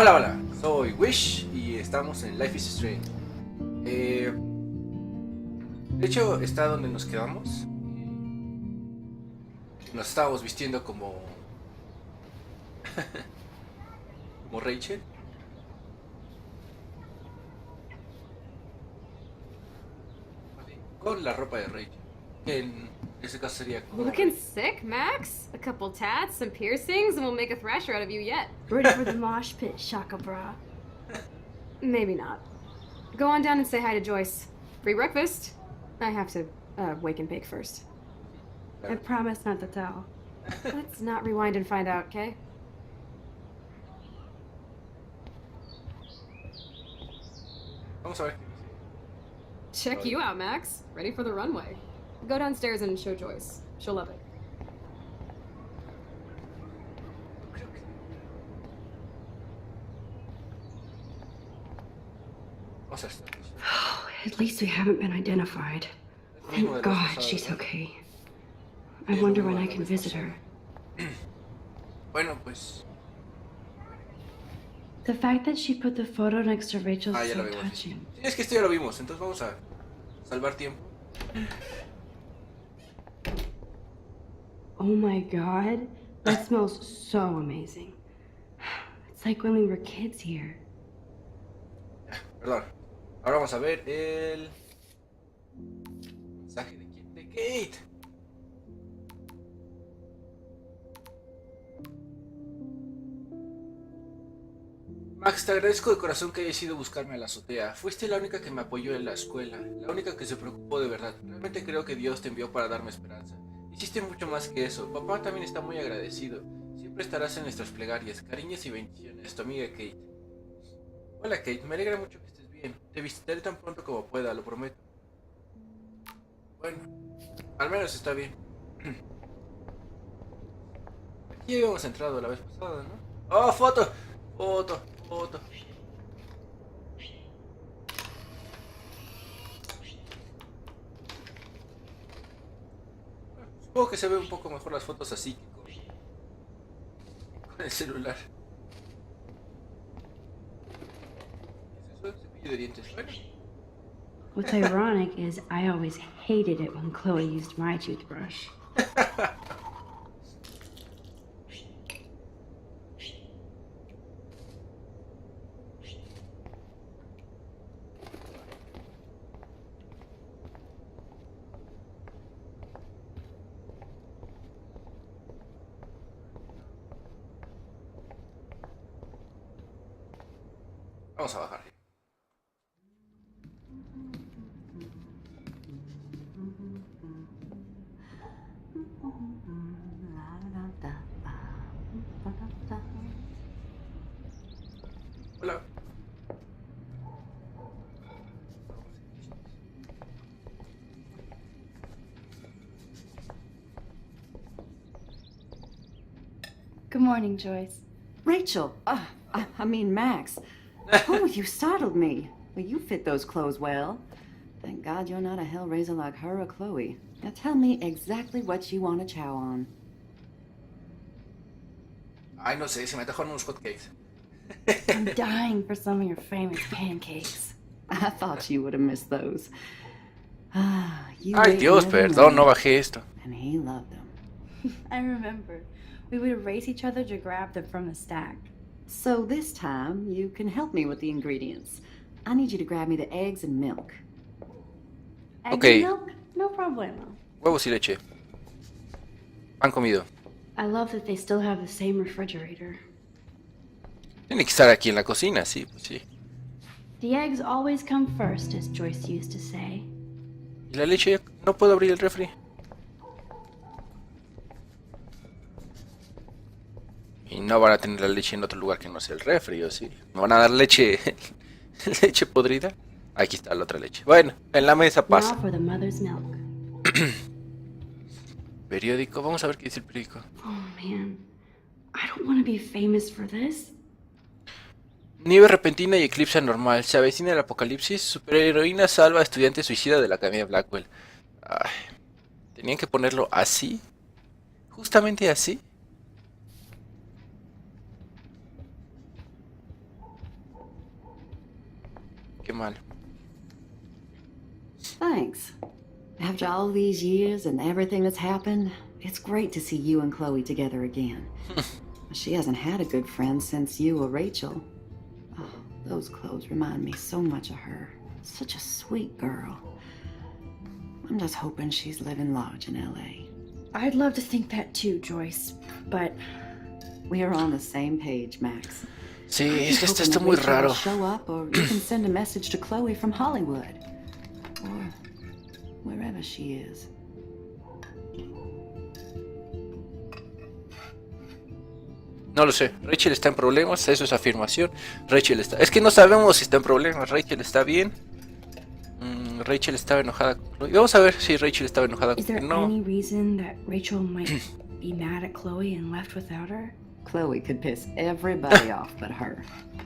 Hola, hola, soy Wish y estamos en Life is Strange. De hecho, está donde nos quedamos. Nos estábamos vistiendo como Rachel. Con la ropa de Rachel. Que en ese caso sería como Looking Rachel. sick, Max? A couple tats, some piercings, and we'll make a thrasher out of you yet. Ready for the mosh pit, Shaka Bra. Maybe not. Go on down and say hi to Joyce. Free breakfast. I have to wake and bake first. I promise not to tell. Let's not rewind and find out, okay? Vamos a ver. Check you out, Max. Ready for the runway. Go downstairs and show Joyce. She'll love it. Vamos a estar. At least we haven't been identified. Mismo de Thank los God pasados, she's ¿no? okay. I wonder when I can visit her. Bueno, pues. The fact that she put the photo next to Rachel's Ya lo so vimos. Sí, touching. es que esto ya lo vimos, entonces vamos a salvar tiempo. Oh my God, that smells so amazing. It's like when we were kids here. Perdón. Ahora vamos a ver el mensaje de quién, de Kate. Max, te agradezco de corazón que hayas ido a buscarme a la azotea. Fuiste la única que me apoyó en la escuela, la única que se preocupó de verdad. Realmente creo que Dios te envió para darme esperanza. Hiciste mucho más que eso. Papá también está muy agradecido. Siempre estarás en nuestras plegarias. Cariños y bendiciones. Tu amiga Kate. Hola Kate, me alegra mucho que estés bien. Te visitaré tan pronto como pueda, lo prometo. Bueno, al menos está bien. Aquí habíamos entrado la vez pasada, ¿no? ¡Oh, foto! Foto, foto. Supongo que se ve un poco mejor las fotos así que con el celular. ¿Qué es eso? Cepillo de dientes. Bueno. What's ironic is I always hated it when Chloe used my toothbrush. Vamos a bajar. Hola. Good morning, Joyce. Rachel, I mean Max. Oh, you startled me. Well, you fit those clothes well. Thank God you're not a hellraiser like her or Chloe. Now tell me exactly what you want to chow on. Ay, no sé, se me antojaron unos hotcakes. I'm dying for some of your famous pancakes. I thought you would have missed those. You Ay, ate Dios, them every perdón, no morning, bajé esto. and he loved them. I remember. We would race each other to grab them from the stack. So this time, you can help me with the ingredients. I need you to grab me the eggs and milk. Eggs Okay. and milk? No problemo. Huevos y leche. Pan comido. I love that they still have the same refrigerator. Tiene que estar aquí en la cocina, sí, pues sí. The eggs always come first, as Joyce used to say. ¿Y la leche? No puedo abrir el refri. Y no van a tener la leche en otro lugar que no sea el refri, ¿o sí? ¿Me van a dar leche leche podrida? Aquí está la otra leche. Bueno, en la mesa Now pasa. for the mother's milk. Periódico, vamos a ver qué dice el periódico. Oh man, I don't want to be famous for this. Nieve repentina y eclipse anormal. Se avecina el apocalipsis. Superheroína salva a estudiante suicida de la Academia Blackwell. Ay, ¿tenían que ponerlo así? ¿Justamente así? qué mal. Thanks. After all these years and everything that's happened, it's great to see you and Chloe together again. She hasn't had a good friend since you or Rachel. Oh, those clothes remind me so much of her. Such a sweet girl. I'm just hoping she's living large in LA. I'd love to think that too, Joyce, but We are on the same page, Max. Sí, I'm es que just esto está hoping muy that Rachel raro. will show up, or you can send a message to Chloe from Hollywood. Or wherever she is. No lo sé. Rachel está en problemas, eso es afirmación. Rachel está... Es que no sabemos si está en problemas. Rachel está bien. Rachel estaba enojada con Chloe. Vamos a ver si Rachel estaba enojada is con there Chloe. No. any reason that Rachel might be mad at Chloe and left without her? Chloe could piss everybody off but her.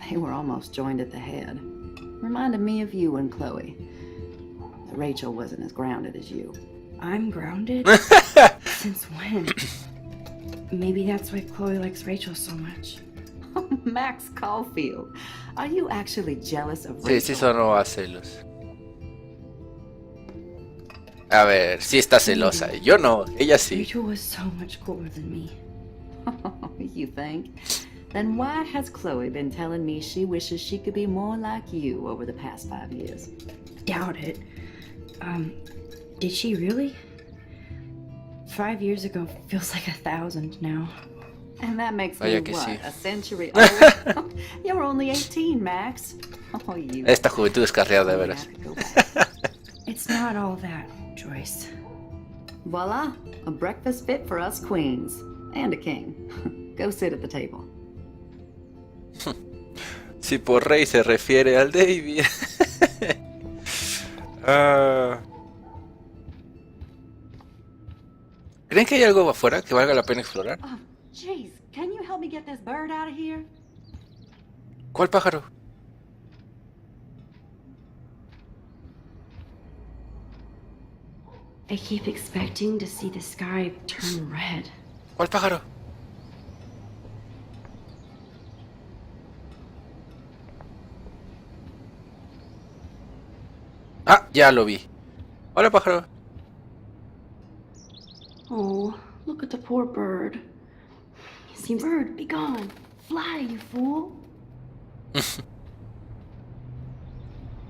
They were almost joined at the head. Reminded me of you and Chloe. Rachel wasn't as grounded as you. I'm grounded? Since when? Maybe that's why Chloe likes Rachel so much. Max Caulfield, are you actually jealous of Sí, Rachel? sí sonó a celos. A ver, sí está celosa. Yo no, ella sí. Rachel was so much cooler than me. You think? Then why has Chloe been telling me she wishes she could be more like you over the past 5 years? Doubt it. Did she really? 5 years ago feels like 1,000 now. And that makes Vaya me que what, sí. a century old? You're only 18, Max. Oh, you. Esta juventud descarriada, de veras. Have to go back. It's not all that, Joyce. Voila, a breakfast fit for us queens. And a king. Go sit at the table. Si por rey se refiere al David. ¿Creen que hay algo afuera que valga la pena explorar? Oh, jeez, can you help me get this bird out of here? ¿Cuál pájaro? I keep expecting to see the sky turn red. ¿Cuál pájaro? Ah, ya lo vi. Hola, pájaro. Oh, look at the poor bird. He seems... Bird, be gone. Fly, you fool.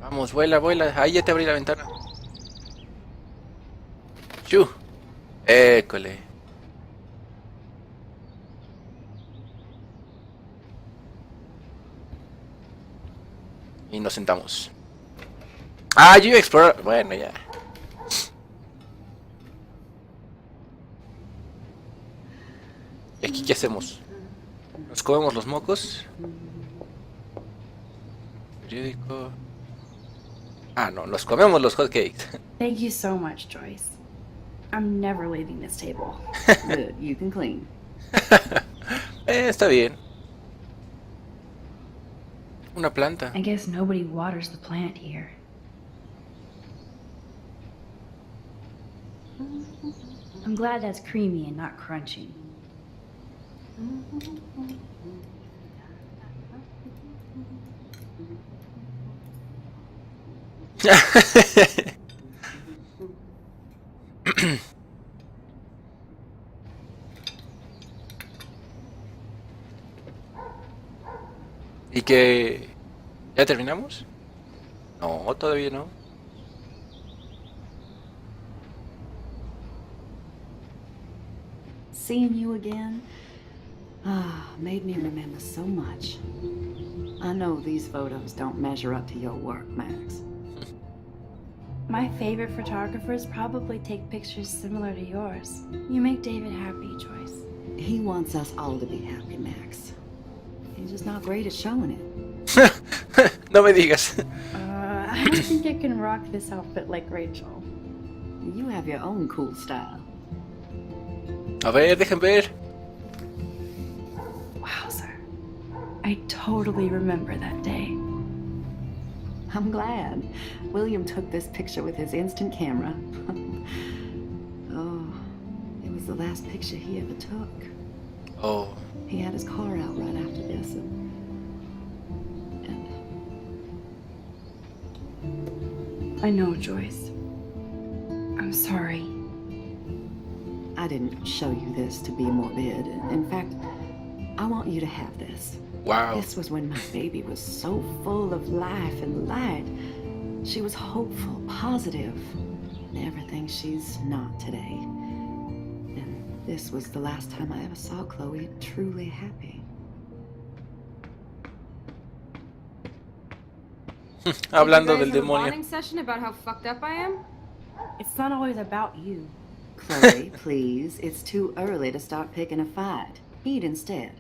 Vamos, vuela, vuela. Ahí ya te abrí la ventana. ¡Chu! École. Y nos sentamos. Ah, yo iba a explorar. Bueno, ya. ¿Y aquí qué hacemos? ¿Nos comemos los mocos? Periódico. Ah, no, nos comemos los hotcakes. Thank you so much, Joyce. I'm never leaving this table. Good, you can clean. Está bien. Una planta. I guess nobody waters the plant here. I'm glad that's creamy and not crunchy. ¿Y que ya terminamos? No, todavía no. Seeing you again, made me remember so much. I know these photos don't measure up to your work, Max. My favorite photographers probably take pictures similar to yours. You make David happy, Joyce. He wants us all to be happy, Max. He's just not great at showing it. No me digas. I don't think I can rock this outfit like Rachel. You have your own cool style. A ver, dejen ver. Wow, sir. I totally remember that day. I'm glad. William took this picture with his instant camera. Oh, it was the last picture he ever took. Oh, He had his car out right after this, and I know, Joyce. I'm sorry. I didn't show you this to be morbid. In fact, I want you to have this. Wow. This was when my baby was so full of life and light. She was hopeful, positive, and everything she's not today. And this was the last time I ever saw Chloe truly happy. Hablando Did del you guys have a demonio. bonding session about how fucked up I am? It's not always about you. Chloe, please. It's too early to start picking a fight. Eat instead.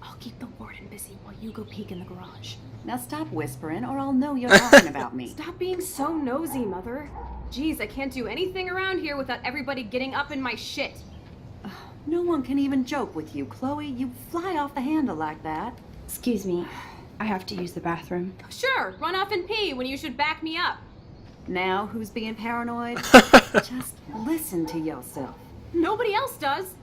I'll keep the warden busy while you go peek in the garage. Now stop whispering or I'll know you're talking about me. Stop being so nosy, Mother. Jeez, I can't do anything around here without everybody getting up in my shit. No one can even joke with you, Chloe. You fly off the handle like that. Excuse me. I have to use the bathroom. Sure, run off and pee when you should back me up. Now who's being paranoid? Just listen to yourself. Nobody else does.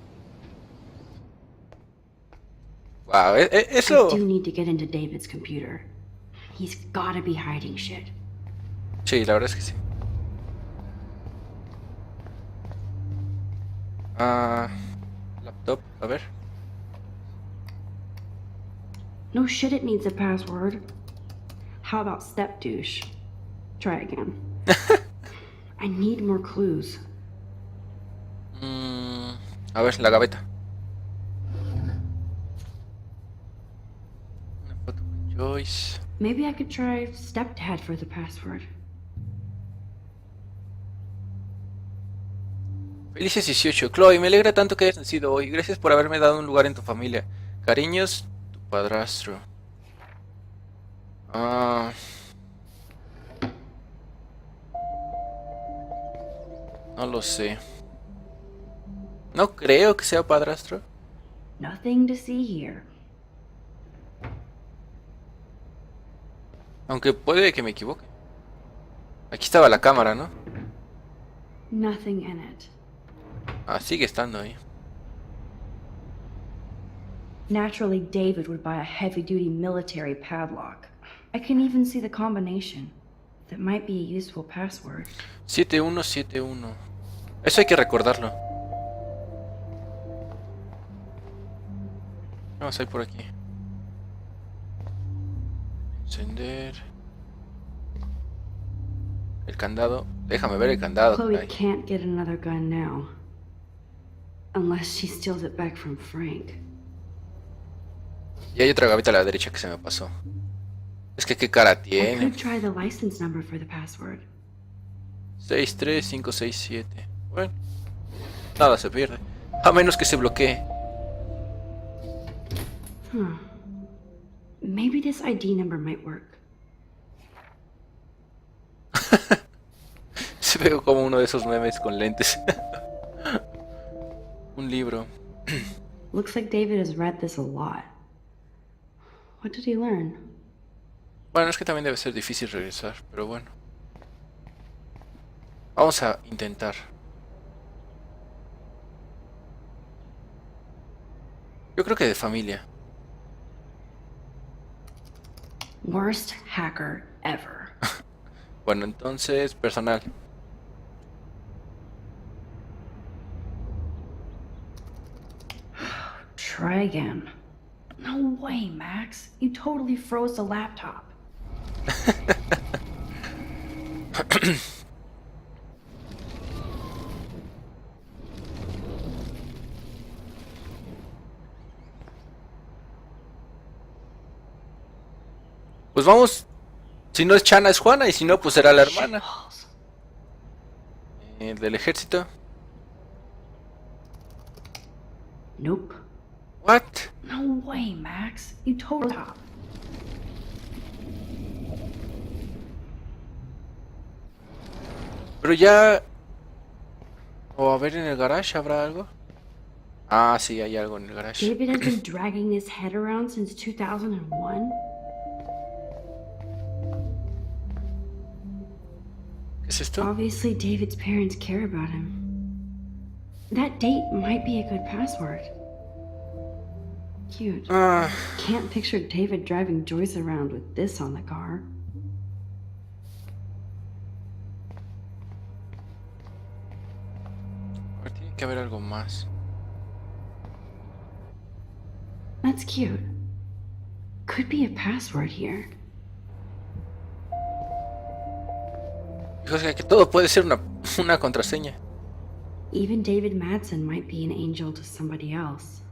Wow, I eso. do need to get into David's computer. He's gotta be hiding shit. Sí, la verdad es que sí. Laptop, a ver. No shit, it needs a password. How about step douche? Try again. I need more clues. A ver, la gaveta. Una foto con Joyce. Maybe I could try stepdad for the password. Felices 18. Chloe, me alegra tanto que hayas nacido hoy. Gracias por haberme dado un lugar en tu familia. Cariños, tu padrastro. No lo sé. No creo que sea padrastro. Nothing to see here. Aunque puede que me equivoque. Aquí estaba la cámara, ¿no? Nothing in it. Ah, sigue estando ahí. Naturally, David would buy a heavy-duty military padlock. I can even see the combination. That might be a useful password. 7171. Eso hay que recordarlo. Vamos a ir por aquí. Encender. El candado. Déjame ver el candado. Chloe Ay. can't get another gun now. Unless she steals it back from Frank. Y hay otra gaveta a la derecha que se me pasó. Es que qué cara I tiene. could try the license number for the password. 63567. Bueno, nada se pierde. A menos que se bloquee. Maybe this ID number might work. Se ve como uno de esos memes con lentes. Un libro. Looks like David has read this a lot. What did he learn? Bueno, es que también debe ser difícil regresar, pero bueno. Vamos a intentar. Yo creo que de familia. Worst hacker ever. Bueno, entonces, personal. Try again. No way, Max. You totally froze the laptop. Pues vamos. Si no es Chana, es Juana. Y si no, pues será la hermana. Del ejército. Nope. What? No way, Max. You totally top. Pero ya... O a ver, en el garage habrá algo. Ah, sí, hay algo en el garage. David has been dragging his head around since 2001. ¿Qué es esto? Obviously, David's parents care about him. That date might be a good password. Cute. Can't picture David driving Joyce around with this on the car. que haber algo más. That's cute. Could be a password here. O sea que todo puede ser una contraseña. Even David Madsen might be an angel to somebody else.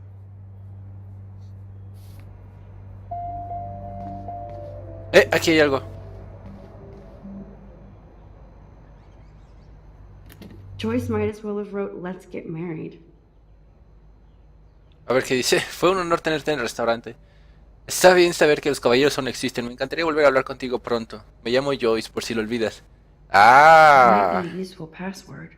Aquí hay algo. Joyce might as well have wrote "Let's get married." A ver qué dice. Fue un honor tenerte en el restaurante. Está bien saber que los caballeros aún existen. Me encantaría volver a hablar contigo pronto. Me llamo Joyce, por si lo olvidas. Ah. Might be a useful password.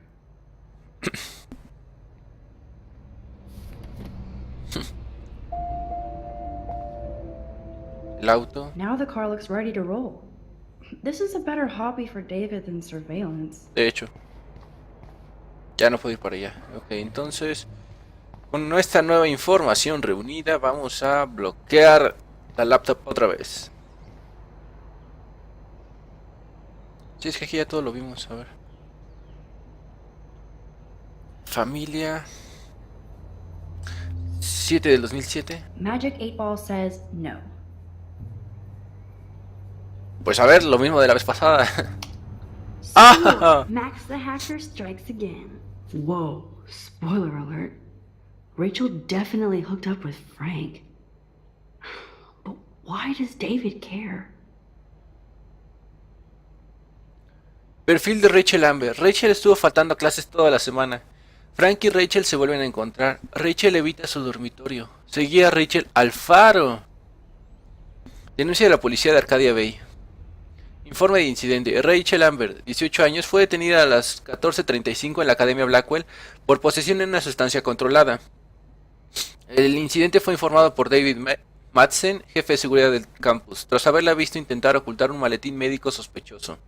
El auto. Now the car looks ready to roll. This is a better hobby for David than surveillance. De hecho. Ya no puedo ir para allá. Ok, entonces, con nuestra nueva información reunida, vamos a bloquear la laptop otra vez. Si es que aquí ya todo lo vimos, a ver. Familia 7 del 2007. Magic 8 Ball says no. Pues a ver, lo mismo de la vez pasada. So, Max the hacker strikes again. Whoa, spoiler alert. Rachel definitely hooked up with Frank. But why does David care? Perfil de Rachel Amber. Rachel estuvo faltando a clases toda la semana. Frank y Rachel se vuelven a encontrar. Rachel evita su dormitorio. Seguía a Rachel al faro. Denuncia de la policía de Arcadia Bay. Informe de incidente. Rachel Amber, 18 años, fue detenida a las 14:35 en la Academia Blackwell por posesión de una sustancia controlada. El incidente fue informado por David Madsen, jefe de seguridad del campus, tras haberla visto intentar ocultar un maletín médico sospechoso.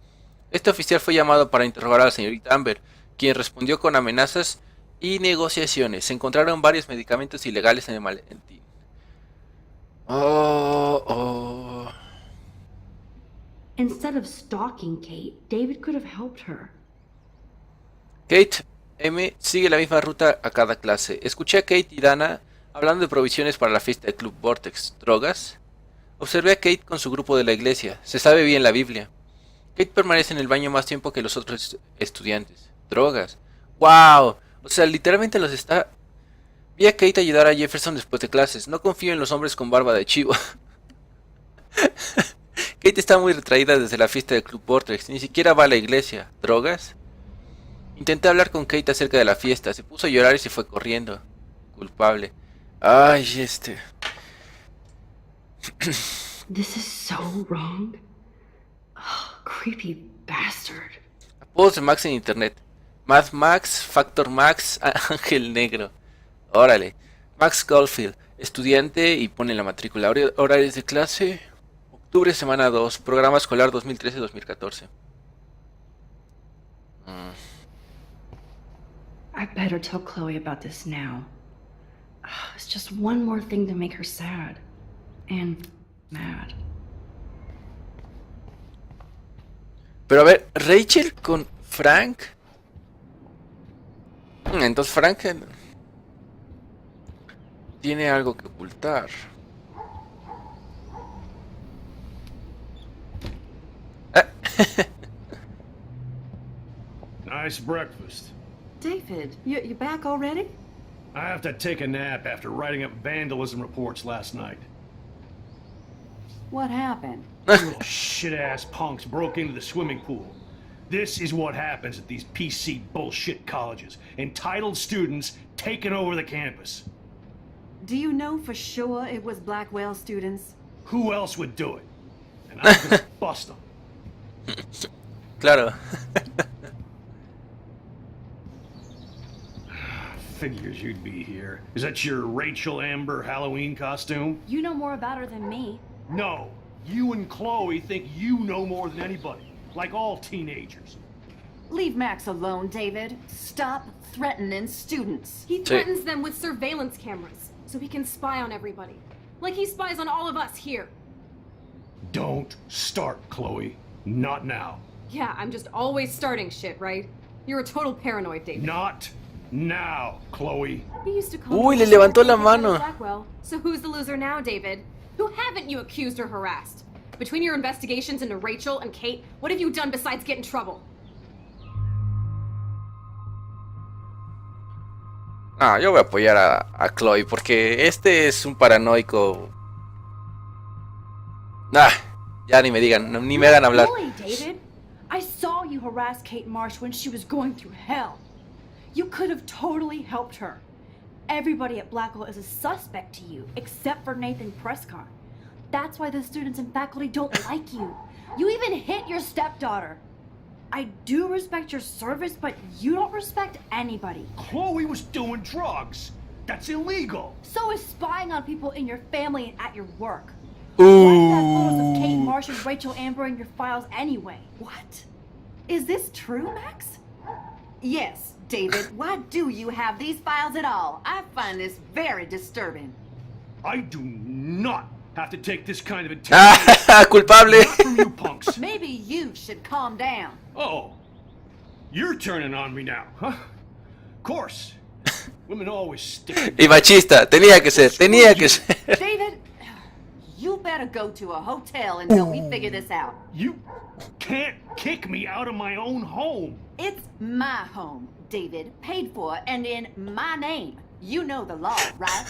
Este oficial fue llamado para interrogar a la señorita Amber, quien respondió con amenazas y negociaciones. Se encontraron varios medicamentos ilegales en el maletín. Oh. Instead of stalking Kate, David could have helped her. Kate M sigue la misma ruta a cada clase. Escuché a Kate y Dana hablando de provisiones para la fiesta del Club Vortex. ¿Drogas? Observé a Kate con su grupo de la iglesia. Se sabe bien la Biblia. Kate permanece en el baño más tiempo que los otros estudiantes. ¿Drogas? ¡Wow! O sea, literalmente los está... Vi a Kate ayudar a Jefferson después de clases. No confío en los hombres con barba de chivo. Kate está muy retraída desde la fiesta del Club Vortex. Ni siquiera va a la iglesia. ¿Drogas? Intenté hablar con Kate acerca de la fiesta. Se puso a llorar y se fue corriendo. Culpable. Ay, This is so wrong. Oh, creepy bastard. Apodos de Max en internet. Mad Max, Factor Max, Ángel Negro. Órale. Max Goldfield, estudiante y pone la matrícula. Horarios de clase. Octubre, semana 2. Programa escolar 2013-2014. I better tell Chloe about this now. It's just one more thing to make her sad. And mad. Pero a ver, Rachel con Frank. Entonces Frank tiene algo que ocultar. Nice breakfast. David, you back already? I have to take a nap after writing up vandalism reports last night. What happened? Little shit-ass punks broke into the swimming pool. This is what happens at these PC bullshit colleges. Entitled students taking over the campus. Do you know for sure it was Blackwell students? Who else would do it? And I'm gonna bust them. Claro. Figures you'd be here. Is that your Rachel Amber Halloween costume? You know more about her than me. No. You and Chloe think you know more than anybody. Like all teenagers. Leave Max alone, David. Stop threatening students. He threatens them with surveillance cameras, so he can spy on everybody. Like he spies on all of us here. Don't start, Chloe. Not now. Yeah, I'm just always starting shit, right? You're a total paranoid, David. Not Now, Chloe. You used to call Uy, me le levantó la Blackwell, mano. Blackwell. So who's the loser now, David? Who haven't you accused or harassed? Between your investigations into Rachel and Kate, what have you done besides get in trouble? Ah, yo voy a apoyar a Chloe porque este es un paranoico. Ah, ya ni me digan, ni me hagan hablar. Really, David? I saw you harass Kate Marsh when she was going through hell. You could have totally helped her. Everybody at Blackwell is a suspect to you, except for Nathan Prescott. That's why the students and faculty don't like you. You even hit your stepdaughter. I do respect your service, but you don't respect anybody. Chloe was doing drugs. That's illegal. So is spying on people in your family and at your work. Why do you have photos of Kate Ooh. Marsh and Rachel Amber in your files anyway? What? Is this true, Max? Yes, David. Why do you have these files at all? I find this very disturbing. I do not have to take this kind of interrogation. Ah, culpable. Not from you punks. Maybe you should calm down. Oh, you're turning on me now, huh? Of course. Women always stick. Y machista, tenía que ser. David, you better go to a hotel until we figure this out. You can't kick me out of my own home. It's my home, David, paid for and in my name. You know the law, right?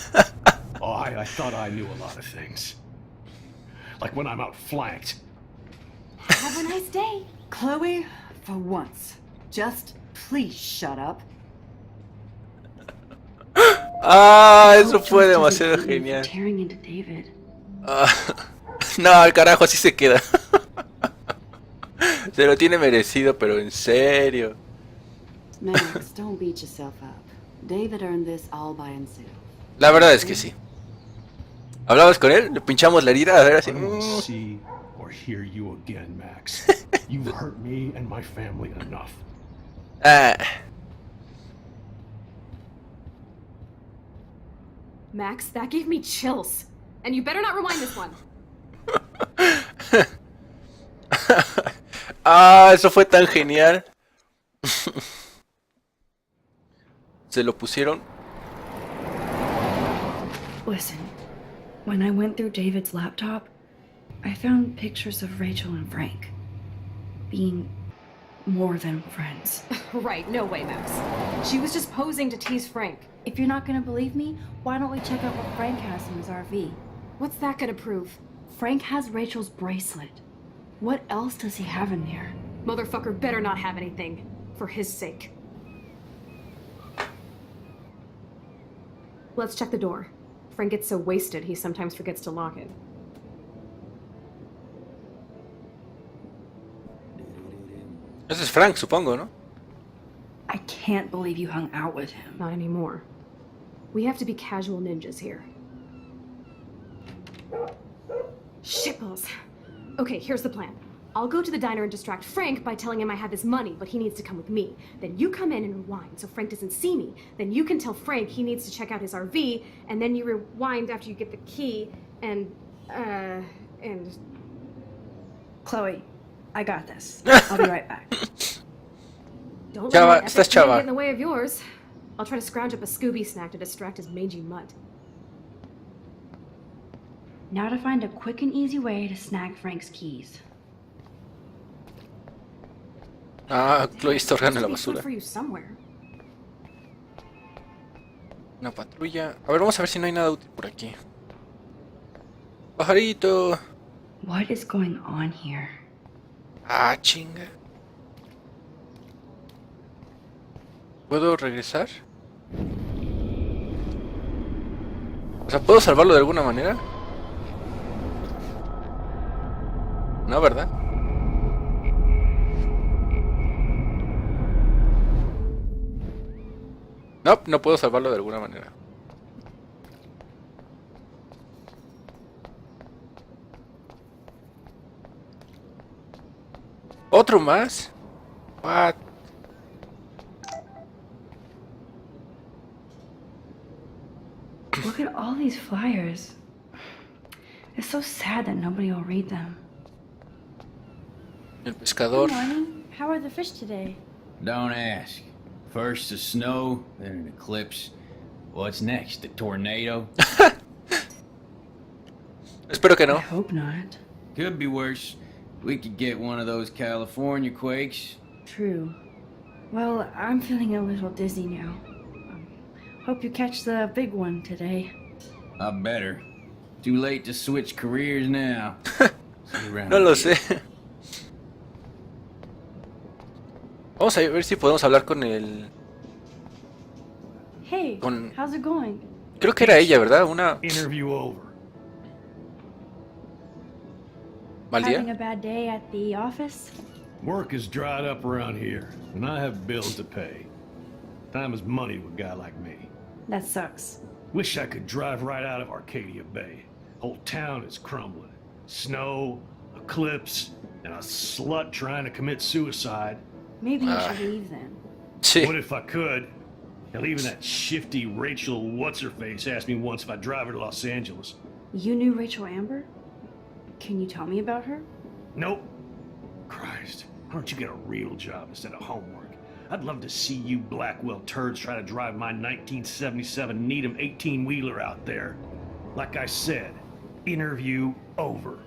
Oh, I thought I knew a lot of things. Like when I'm outflanked. Have a nice day. Chloe, for once, just please shut up. Ah, eso fue Joseph demasiado doesn't blame me for genial. Tearing into David. Ah, no, al carajo, así se queda. Se lo tiene merecido, pero en serio. Max, don't beat yourself up. David earned this all by himself. La verdad es que sí. Hablamos con él, le pinchamos la herida, a ver así. I don't want to see or hear you again, Max. You've hurt me and my family enough. Ah, Max, that gave me chills. And you better not rewind this one. ah, eso fue tan genial. Se lo pusieron. Listen, when I went through David's laptop, I found pictures of Rachel and Frank being more than friends. Right, no way, Max. She was just posing to tease Frank. If you're not gonna believe me, why don't we check out what Frank has in his RV? What's that gonna prove? Frank has Rachel's bracelet. What else does he have in there? Motherfucker better not have anything. For his sake. Let's check the door. Frank gets so wasted, he sometimes forgets to lock it. Ese es Frank, supongo, ¿no? I can't believe you hung out with him. Not anymore. We have to be casual ninjas here. Shitballs. Okay, here's the plan. I'll go to the diner and distract Frank by telling him I have his money, but he needs to come with me. Then you come in and rewind so Frank doesn't see me. Then you can tell Frank he needs to check out his RV, and then you rewind after you get the key, and... Chloe, I got this. I'll be right back. Don't Chava, let my estás epic plan chava. get in the way of yours. I'll try to scrounge up a Scooby snack to distract his mangy mutt. Now to find a quick and easy way to snag Frank's keys. Ah, Chloe está ahorcando en la Must be food basura. for you somewhere. Una patrulla. A ver, vamos a ver si no hay nada útil por aquí. Pajarito. What is going on here? Ah, chinga. ¿Puedo regresar? O sea, ¿puedo salvarlo de alguna manera? No, ¿verdad? No, no puedo salvarlo de alguna manera. ¿Otro más? What? Look at all these flyers. It's so sad that nobody will read them. El pescador. Good morning. How are the fish today? Don't ask. First the snow, then an eclipse. What's next? A tornado? Espero que I no. hope not. Could be worse. We could get one of those California quakes. True. Well, I'm feeling a little dizzy now. Hope you catch the big one today. I better. Too late to switch careers now. See you around No lo here. sé. Vamos a ver si podemos hablar con el... Hey, Con- how's it going? Creo que era ella, ¿verdad? Una... Interview over. ¿Mal Having día? a bad day at the office? Work is dried up around here, and I have bills to pay. Time is money to a guy like me. That sucks. Wish I could drive right out of Arcadia Bay. Whole town is crumbling. Snow, eclipse, and a slut trying to commit suicide. Maybe you should leave then. Sí. What if I could? Hell, even that shifty Rachel What's-Her-Face asked me once if I'd drive her to Los Angeles. You knew Rachel Amber? Can you tell me about her? Nope. Christ, why don't you get a real job instead of homework? I'd love to see you Blackwell turds try to drive my 1977 Needham 18-wheeler out there. Like I said, interview over.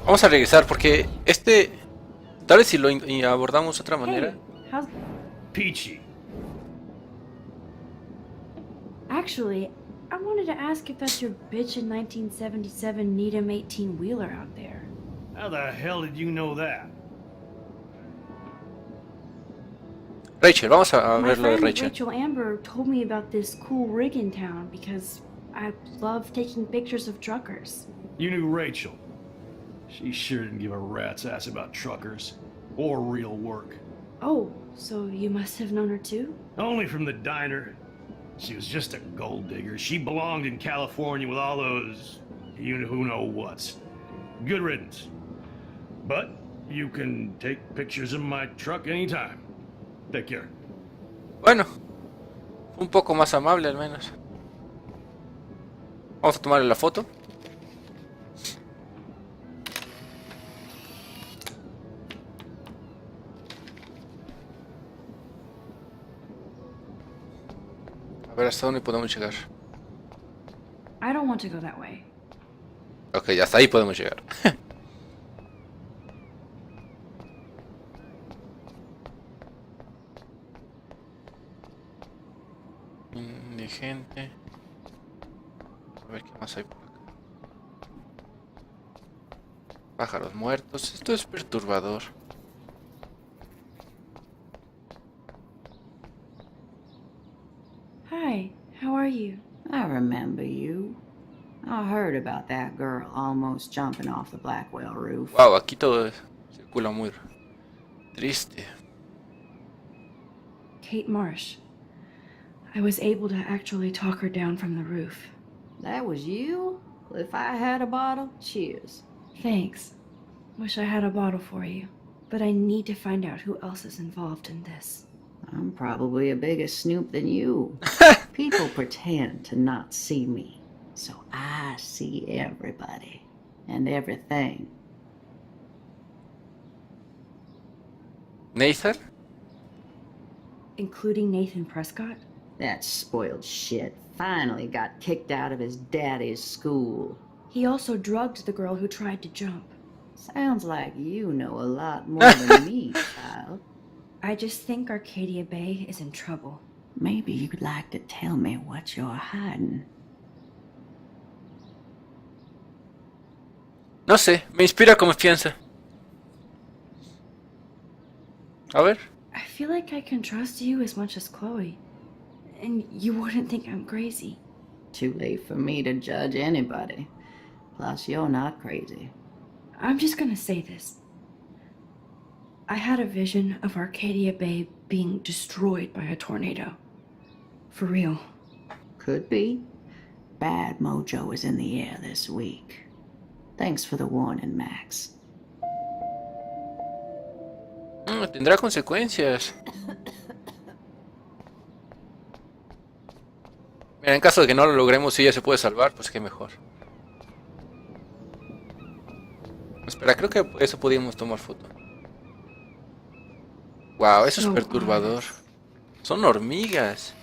Vamos a regresar porque tal vez si lo abordamos de otra manera. Hey, how's... Peachy. Actually, I wanted to ask if that's your bitchin' 1977 Needham 18-wheeler out there. How the hell did you know that? Rachel, vamos a My ver lo de friend Rachel. Rachel Amber told me about this cool rig in town because I love taking pictures of truckers. You knew Rachel. She sure didn't give a rat's ass about truckers. Or real work. Oh, so you must have known her too? Only from the diner. She was just a gold digger. She belonged in California with all those who know what's. Good riddance. But you can take pictures of my truck anytime. Take care. Bueno, un poco más amable al menos. Vamos a tomarle la foto. A ver hasta dónde podemos llegar. I don't want to go that way. Ok, hasta ahí podemos llegar. Indigente. A ver qué más hay por acá. Pájaros muertos. Esto es perturbador. Hi, how are you? I remember you. I heard about that girl almost jumping off the Blackwell roof. Wow, aquí todo circula muy triste. Kate Marsh. I was able to actually talk her down from the roof. That was you? Well, if I had a bottle, cheers. Thanks. Wish I had a bottle for you. But I need to find out who else is involved in this. I'm probably a bigger snoop than you. People pretend to not see me, so I see everybody and everything. Nathan? Including Nathan Prescott? That spoiled shit finally got kicked out of his daddy's school. He also drugged the girl who tried to jump. Sounds like you know a lot more than me, child. I just think Arcadia Bay is in trouble. Maybe you'd like to tell me what you're hiding. No sé, me inspira confianza. A ver. I feel like I can trust you as much as Chloe. And you wouldn't think I'm crazy. Too late for me to judge anybody. Plus, you're not crazy. I'm just gonna say this. I had a vision of Arcadia Bay being destroyed by a tornado. For real. Could be. Bad mojo is in the air this week. Thanks for the warning, Max. Tendrá consecuencias. Mira, en caso de que no lo logremos, si ella se puede salvar, pues qué mejor. Espera, creo que eso podíamos tomar foto. Wow, eso es So perturbador. honest. Son hormigas.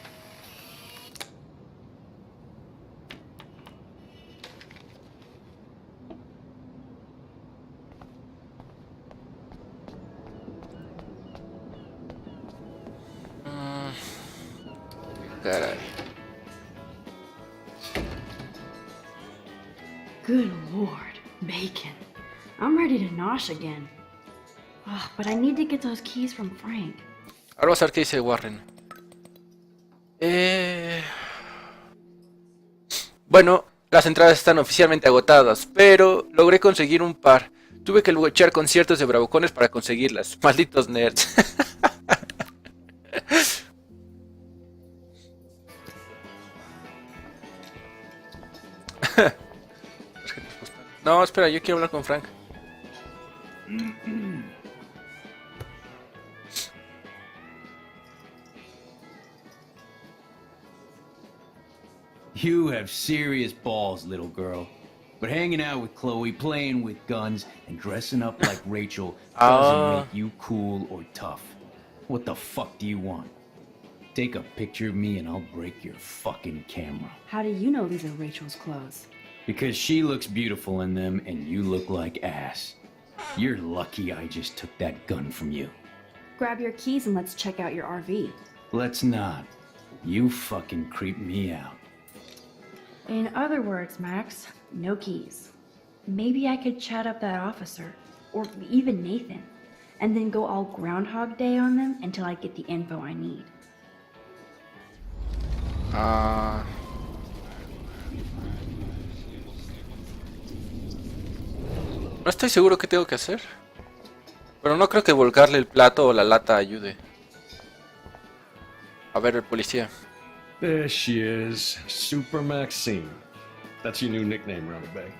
Caray. Good lord, bacon. I'm ready to nosh again. But I need to get those keys from Frank. Ahora vamos a ver qué dice Warren. Bueno, las entradas están oficialmente agotadas, pero logré conseguir un par. Tuve que luchar con ciertos de bravucones para conseguirlas. Malditos nerds. No, espera, yo quiero hablar con Frank. You have serious balls, little girl. But hanging out with Chloe, playing with guns, and dressing up like Rachel doesn't make you cool or tough. What the fuck do you want? Take a picture of me and I'll break your fucking camera. How do you know these are Rachel's clothes? Because she looks beautiful in them and you look like ass. You're lucky I just took that gun from you. Grab your keys and let's check out your RV. Let's not. You fucking creep me out. In other words, Max, no keys. Maybe I could chat up that officer, or even Nathan, and then go all Groundhog Day on them until I get the info I need. No estoy seguro qué tengo que hacer. Pero no creo que volcarle el plato o la lata ayude. A ver, el policía. There she is, Super Maxine. That's your new nickname around the bay.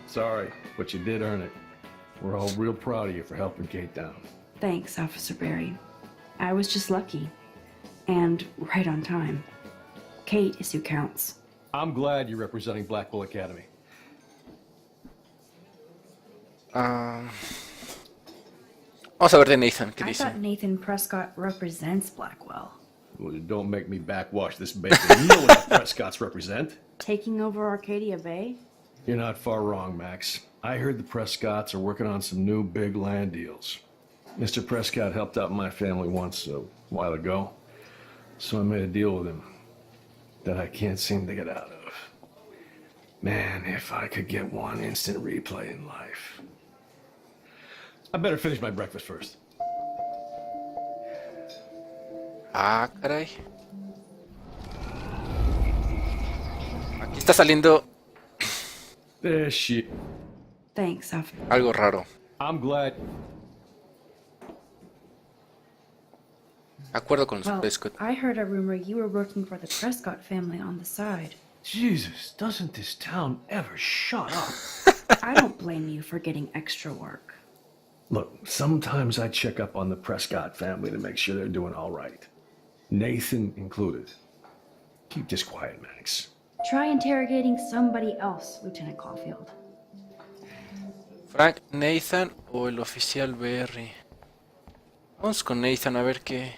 Sorry, but you did earn it. We're all real proud of you for helping Kate down. Thanks, Officer Barry. I was just lucky. And right on time. Kate is who counts. I'm glad you're representing Blackpool Academy. Vamos a ver de Nathan, ¿qué I dice? thought Nathan Prescott represents Blackwell. Well, don't make me backwash this bacon. You know what the Prescotts represent. Taking over Arcadia Bay? You're not far wrong, Max. I heard the Prescotts are working on some new big land deals. Mr. Prescott helped out my family once a while ago, so I made a deal with him that I can't seem to get out of. Man, if I could get one instant replay in life. I better finish my breakfast first. Ah, caray. Aquí está saliendo There she. Thanks, Officer. algo raro. I'm glad. Acuerdo con los Well, Prescott. I heard a rumor you were working for the Prescott family on the side. Jesus, doesn't this town ever shut up? I don't blame you for getting extra work. Look, sometimes I check up on the Prescott family to make sure they're doing all right. Nathan included. Keep this quiet, Max. Try interrogating somebody else, Lieutenant Caulfield. Frank, Nathan o el oficial Barry. Vamos con Nathan a ver qué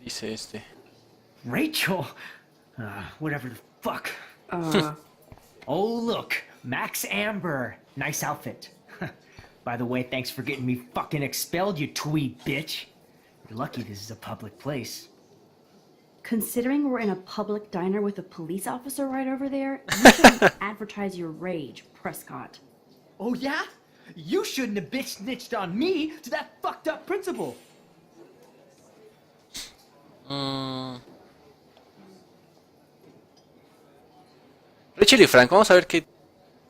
dice este. Rachel? Whatever the fuck. Oh, look. Max Amber. Nice outfit. By the way, thanks for getting me fucking expelled, you twee bitch. You're lucky this is a public place. Considering we're in a public diner with a police officer right over there, you shouldn't advertise your rage, Prescott. Oh, yeah? You shouldn't have bitch snitched on me to that fucked up principal. Rachel y Frank, vamos a ver qué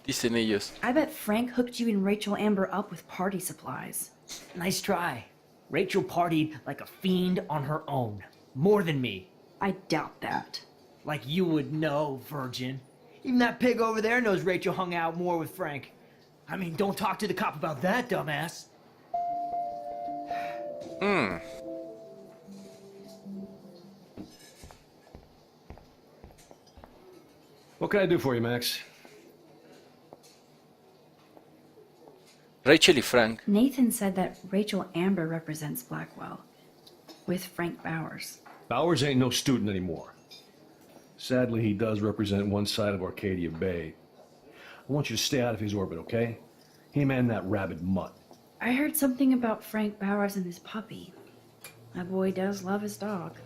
dicen ellos. I bet Frank hooked you and Rachel Amber up with party supplies. Nice try. Rachel partied like a fiend on her own. More than me. I doubt that. Like you would know, virgin. Even that pig over there knows Rachel hung out more with Frank. I mean, don't talk to the cop about that, dumbass. What can I do for you, Max? Rachel y Frank. Nathan said that Rachel Amber represents Blackwell, with Frank Bowers. Bowers ain't no student anymore. Sadly, he does represent one side of Arcadia Bay. I want you to stay out of his orbit, okay? Him and that rabid mutt. I heard something about Frank Bowers and his puppy. My boy does love his dog.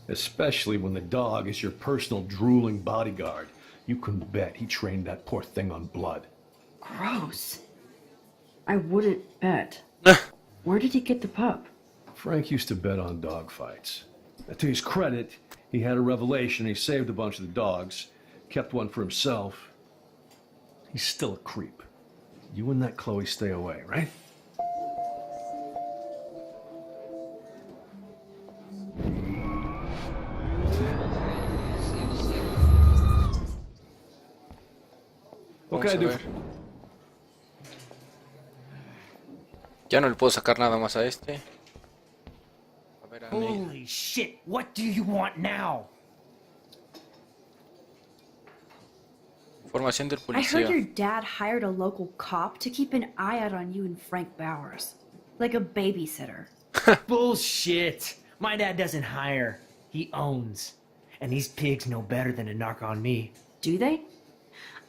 Especially when the dog is your personal drooling bodyguard. You can bet he trained that poor thing on blood. Gross. I wouldn't bet. Where did he get the pup? Frank used to bet on dog fights. Now, to his credit, he had a revelation. He saved a bunch of the dogs, kept one for himself. He's still a creep. You and that Chloe stay away, right? What Vamos can I a do? ver. Ya no le puedo sacar nada más a este. A ver, a mí. Holy shit, what do you want now? Información del I heard your policía. dad hired a local cop to keep an eye out on you and Frank Bowers. Like a babysitter. Bullshit. My dad doesn't hire. He owns. And these pigs know better than to knock on me. Do they?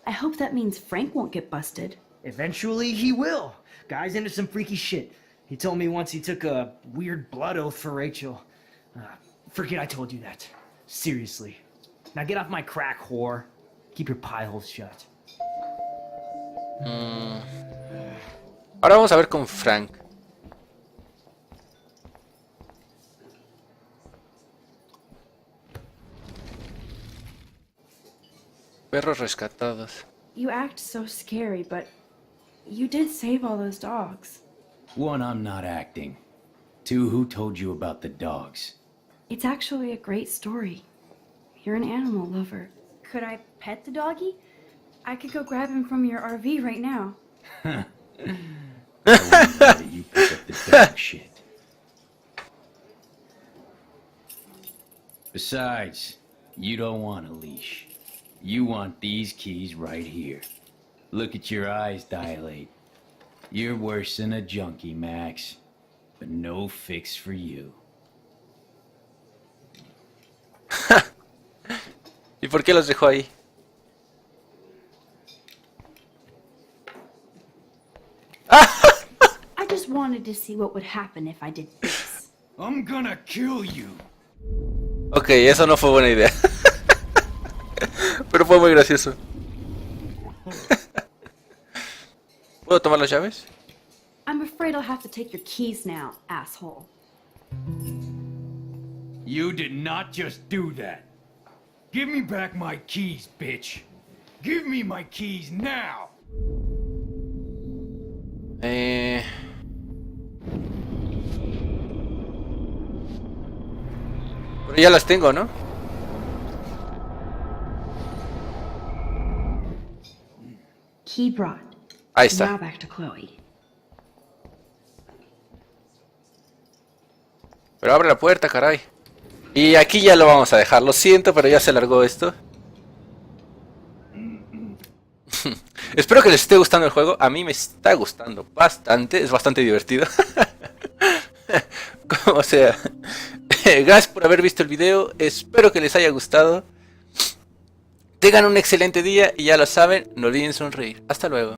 I hope that means Frank won't get busted. Eventually, he will. Guy's into some freaky shit. He told me once he took a weird blood oath for Rachel. Forget I told you that. Seriously. Now get off my crack, whore. Keep your pie holes shut. Ahora vamos a ver con Frank. Perros rescatados. You act so scary, but you did save all those dogs. One, I'm not acting. Two, who told you about the dogs? It's actually a great story. You're an animal lover. Could I pet the doggy? I could go grab him from your RV right now. I wouldn't let you pick up the dog shit. Besides, you don't want a leash. You want these keys right here. Look at your eyes dilate. You're worse than a junkie, Max. But no fix for you. ¿Y por qué los dejó ahí? I just wanted to see what would happen if I did this. I'm gonna kill you. Ok, eso no fue buena idea. Pero fue muy gracioso. ¿Puedo tomar las llaves? I'm afraid I'll have to take your keys now, asshole. You did not just do that. Give me back my keys, bitch. Give me my keys now. Pero ya las tengo, ¿no? Key brought. Ahí Now está. back to Chloe. Pero abre la puerta, caray. Y aquí ya lo vamos a dejar. Lo siento, pero ya se largó esto. Espero que les esté gustando el juego. A mí me está gustando bastante. Es bastante divertido. Como sea. Gracias por haber visto el video. Espero que les haya gustado. Tengan un excelente día y ya lo saben, no olviden sonreír. Hasta luego.